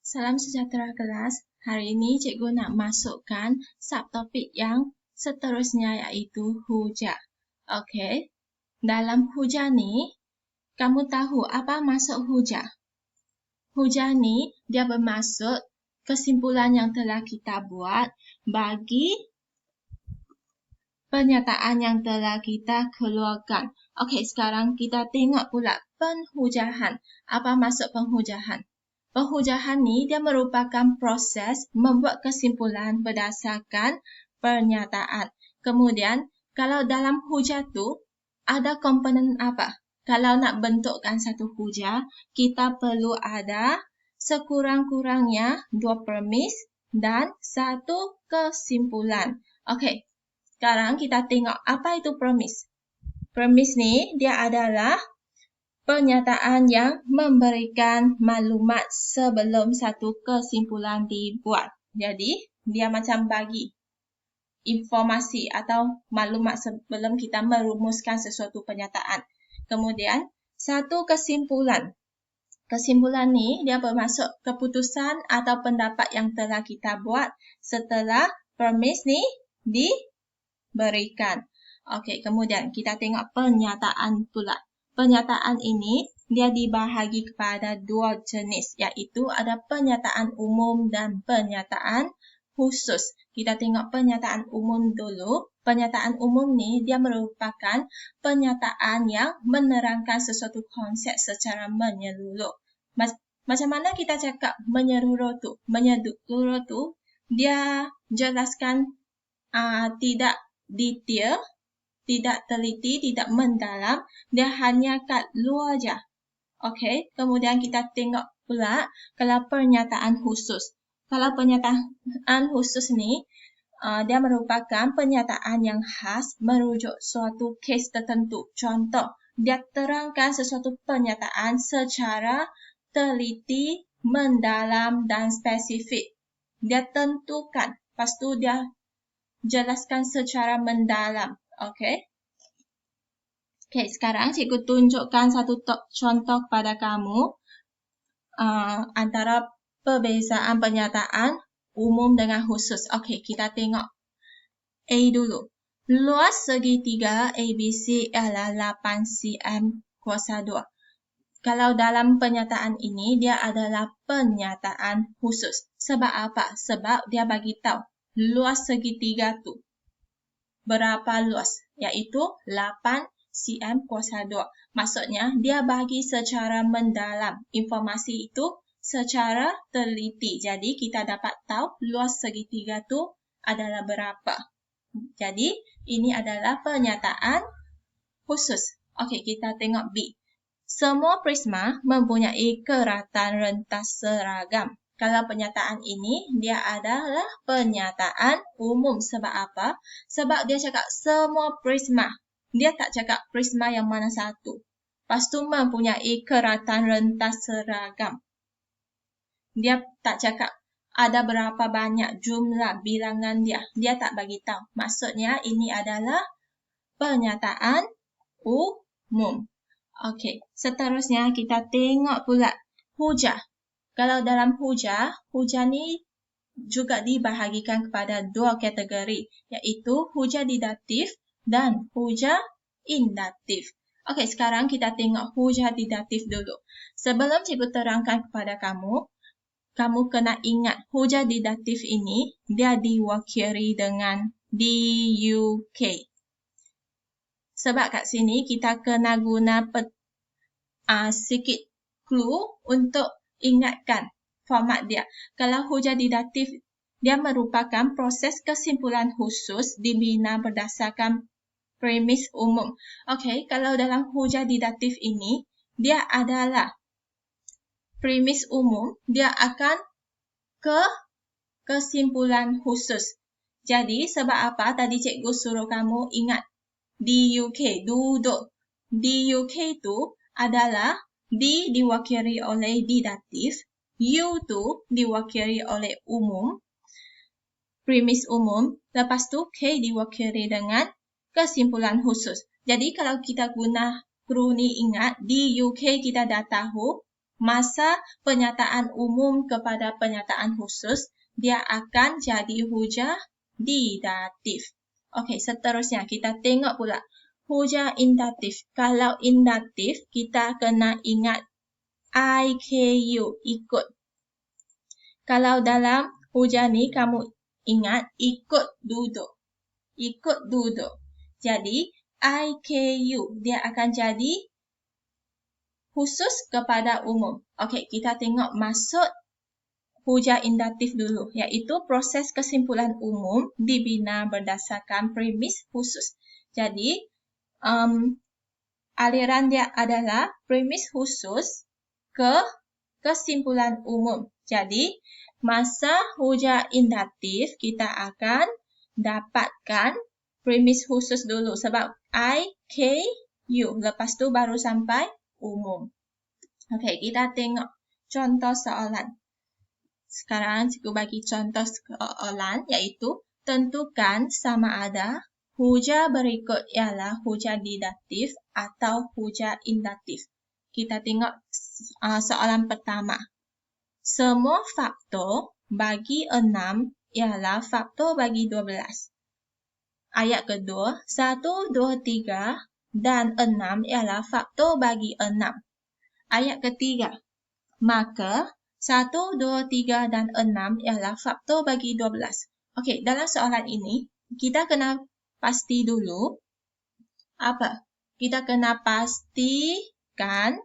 Salam sejahtera kelas. Hari ini cikgu nak masukkan subtopik yang seterusnya iaitu hujah. Okey. Dalam hujah ni, kamu tahu apa maksud hujah? Hujah ni dia bermaksud kesimpulan yang telah kita buat bagi pernyataan yang telah kita keluarkan. Okey, sekarang kita tengok pula penhujahan. Apa maksud penhujahan? Penhujahan ni dia merupakan proses membuat kesimpulan berdasarkan pernyataan. Kemudian, kalau dalam hujah tu ada komponen apa? Kalau nak bentukkan satu hujah, kita perlu ada sekurang-kurangnya 2 premis dan 1 kesimpulan. Okey, sekarang kita tengok apa itu premis. Premis ni dia adalah pernyataan yang memberikan maklumat sebelum satu kesimpulan dibuat. Jadi, dia macam bagi informasi atau maklumat sebelum kita merumuskan sesuatu pernyataan. Kemudian, satu kesimpulan. Kesimpulan ni dia bermaksud keputusan atau pendapat yang telah kita buat setelah premis ni diberikan. Okey, kemudian kita tengok pernyataan pula. Pernyataan ini dia dibahagi kepada 2 jenis, iaitu ada pernyataan umum dan pernyataan khusus. Kita tengok pernyataan umum dulu. Pernyataan umum ni dia merupakan pernyataan yang menerangkan sesuatu konsep secara menyeluruh. Macam mana kita cakap menyeluruh tu? Menyeluruh tu dia jelaskan tidak detail, tidak teliti, tidak mendalam, dia hanya kat luar je. Okey, kemudian kita tengok pula kalau pernyataan khusus. Kalau pernyataan khusus ni, dia merupakan pernyataan yang khas merujuk suatu kes tertentu. Contoh, dia terangkan sesuatu pernyataan secara teliti, mendalam dan spesifik. Dia tentukan, lepas tu dia jelaskan secara mendalam. Okey. Okey, sekarang cikgu tunjukkan satu contoh kepada kamu antara perbezaan pernyataan umum dengan khusus. Okey, kita tengok A dulu. Luas segitiga ABC ialah 8 cm kuasa 2. Kalau dalam pernyataan ini, dia adalah pernyataan khusus. Sebab apa? Sebab dia bagi tahu luas segitiga tu berapa luas, iaitu 8 cm kuasa 2. Maksudnya, dia bagi secara mendalam informasi itu secara teliti. Jadi, kita dapat tahu luas segitiga tu adalah berapa. Jadi, ini adalah pernyataan khusus. Okey, kita tengok B. Semua prisma mempunyai keratan rentas seragam. Kalau pernyataan ini, dia adalah pernyataan umum. Sebab apa? Sebab dia cakap semua prisma. Dia tak cakap prisma yang mana satu. Lepas tu mempunyai keratan rentas seragam. Dia tak cakap ada berapa banyak jumlah bilangan dia. Dia tak bagi tahu. Maksudnya ini adalah pernyataan umum. Okey, seterusnya kita tengok pula hujah. Kalau dalam hujah ni juga dibahagikan kepada 2 kategori, iaitu hujah didatif dan hujah indatif. Okey, sekarang kita tengok hujah didatif dulu. Sebelum cikgu terangkan kepada kamu kena ingat hujah didatif ini dia diwakili dengan DUK. Sebab kat sini kita kena guna sikit clue untuk ingatkan format dia. Kalau hujah didatif, dia merupakan proses kesimpulan khusus dibina berdasarkan premis umum. Okey, kalau dalam hujah didatif ini, dia adalah premis umum, dia akan ke kesimpulan khusus. Jadi, sebab apa tadi cikgu suruh kamu ingat DUK, duduk. DUK tu adalah D diwakili oleh didatif, U tu diwakili oleh umum, premis umum, lepas tu K diwakili dengan kesimpulan khusus. Jadi kalau kita guna clue ni ingat, DUK kita dah tahu masa penyataan umum kepada penyataan khusus, dia akan jadi hujah di datif. Okey, seterusnya kita tengok pula hujah indatif. Kalau indatif, kita kena ingat IKU, ikut. Kalau dalam hujah ni kamu ingat ikut duduk. Ikut duduk. Jadi IKU dia akan jadi khusus kepada umum. Okey, kita tengok maksud hujah indatif dulu, iaitu proses kesimpulan umum dibina berdasarkan premis khusus. Jadi aliran dia adalah premis khusus ke kesimpulan umum. Jadi, masa hujah indatif, kita akan dapatkan premis khusus dulu. Sebab I, K, U. Lepas tu baru sampai umum. Okey, kita tengok contoh soalan. Sekarang, cikgu bagi contoh soalan, iaitu tentukan sama ada hujah berikut ialah hujah didatif atau hujah indatif. Kita tengok soalan pertama. Semua faktor bagi 6 ialah faktor bagi 12. Ayat kedua, 1, 2, 3 dan 6 ialah faktor bagi 6. Ayat ketiga, maka 1, 2, 3 dan 6 ialah faktor bagi 12. Okey, dalam soalan ini, kita kena pasti dulu apa? Kita kena pastikan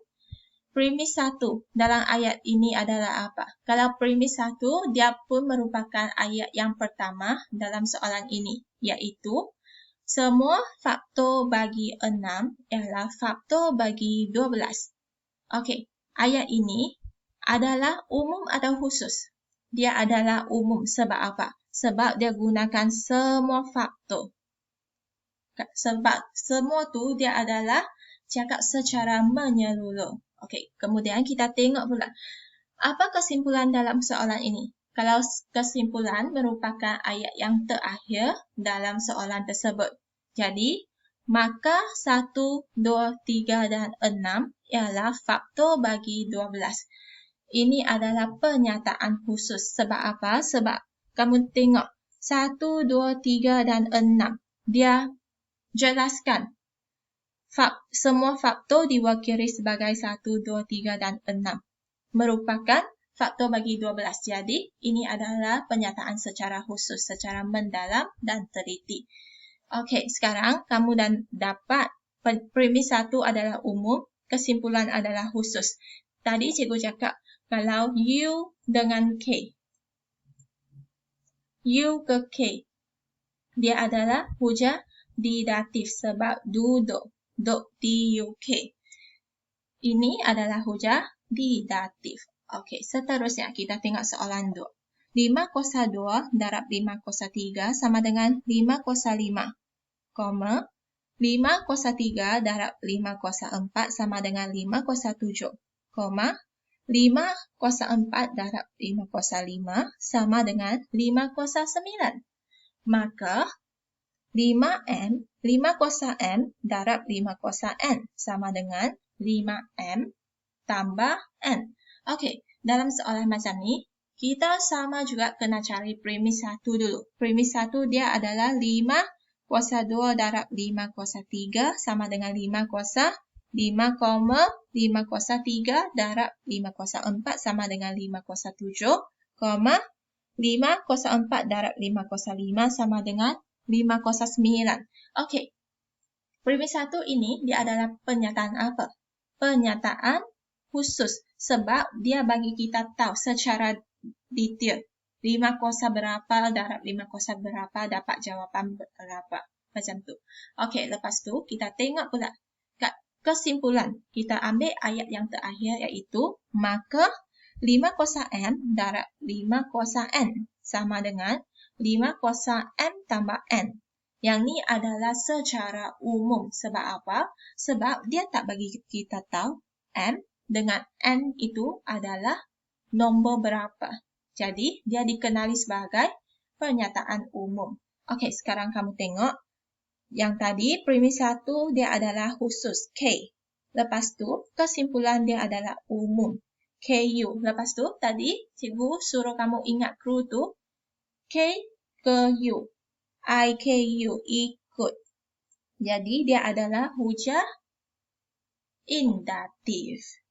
premis 1 dalam ayat ini adalah apa? Kalau premis 1, dia pun merupakan ayat yang pertama dalam soalan ini, iaitu semua faktor bagi 6 ialah faktor bagi 12. Okey, ayat ini adalah umum atau khusus? Dia adalah umum. Sebab apa? Sebab dia gunakan semua faktor. Sebab semua tu dia adalah cakap secara menyeluruh. Okey, kemudian kita tengok pula apa kesimpulan dalam soalan ini. Kalau kesimpulan merupakan ayat yang terakhir dalam soalan tersebut. Jadi, maka 1, 2, 3 dan 6 ialah faktor bagi 12. Ini adalah pernyataan khusus. Sebab apa? Sebab kamu tengok 1, 2, 3 dan 6. Dia jelaskan semua faktor diwakili sebagai 1, 2, 3 dan 6 merupakan faktor bagi 12. Jadi, ini adalah pernyataan secara khusus, secara mendalam dan teliti. Okey, sekarang kamu dah dapat premis 1 adalah umum, kesimpulan adalah khusus. Tadi cikgu cakap kalau U dengan K. U ke K. Dia adalah hujah didatif sebab duduk. D-U-K. Ini adalah hujah didatif. Okey, seterusnya kita tengok soalan 2. 5 kuasa 2 darab 5 kuasa 3 sama dengan 5 kuasa 5. 5 kuasa 3 darab 5 kuasa 4 sama dengan 5 kuasa 7. 5 kuasa 4 darab 5 kuasa 5 sama dengan 5 kuasa 9. Maka 5 kuasa M darab 5 kuasa N sama dengan 5M tambah N. Okey, dalam soalan macam ni, kita sama juga kena cari premis 1 dulu. Premis 1 dia adalah 5 kuasa 2 darab 5 kuasa 3 sama dengan 5 kuasa 5, 5 kuasa 3 darab 5 kuasa 4 sama dengan 5 kuasa 7, 5 kuasa 4 darab 5 kuasa 5 sama dengan 5 kuasa 9. Okey. Premis 1 ini dia adalah pernyataan apa? Pernyataan khusus. Sebab dia bagi kita tahu secara detail. 5 kuasa berapa darab 5 kuasa berapa dapat jawapan berapa. Macam tu. Okey, lepas tu kita tengok pula kat kesimpulan. Kita ambil ayat yang terakhir iaitu maka 5 kuasa M darab 5 kuasa N sama dengan 5 kuasa M tambah N. Yang ni adalah secara umum. Sebab apa? Sebab dia tak bagi kita tahu M dengan N itu adalah nombor berapa. Jadi, dia dikenali sebagai pernyataan umum. Okey, sekarang kamu tengok. Yang tadi, premis 1 dia adalah khusus K. Lepas tu, kesimpulan dia adalah umum. KU. Lepas tu, tadi cikgu suruh kamu ingat kru tu. K ke U. IKU, ikut. Jadi, dia adalah hujah indatif.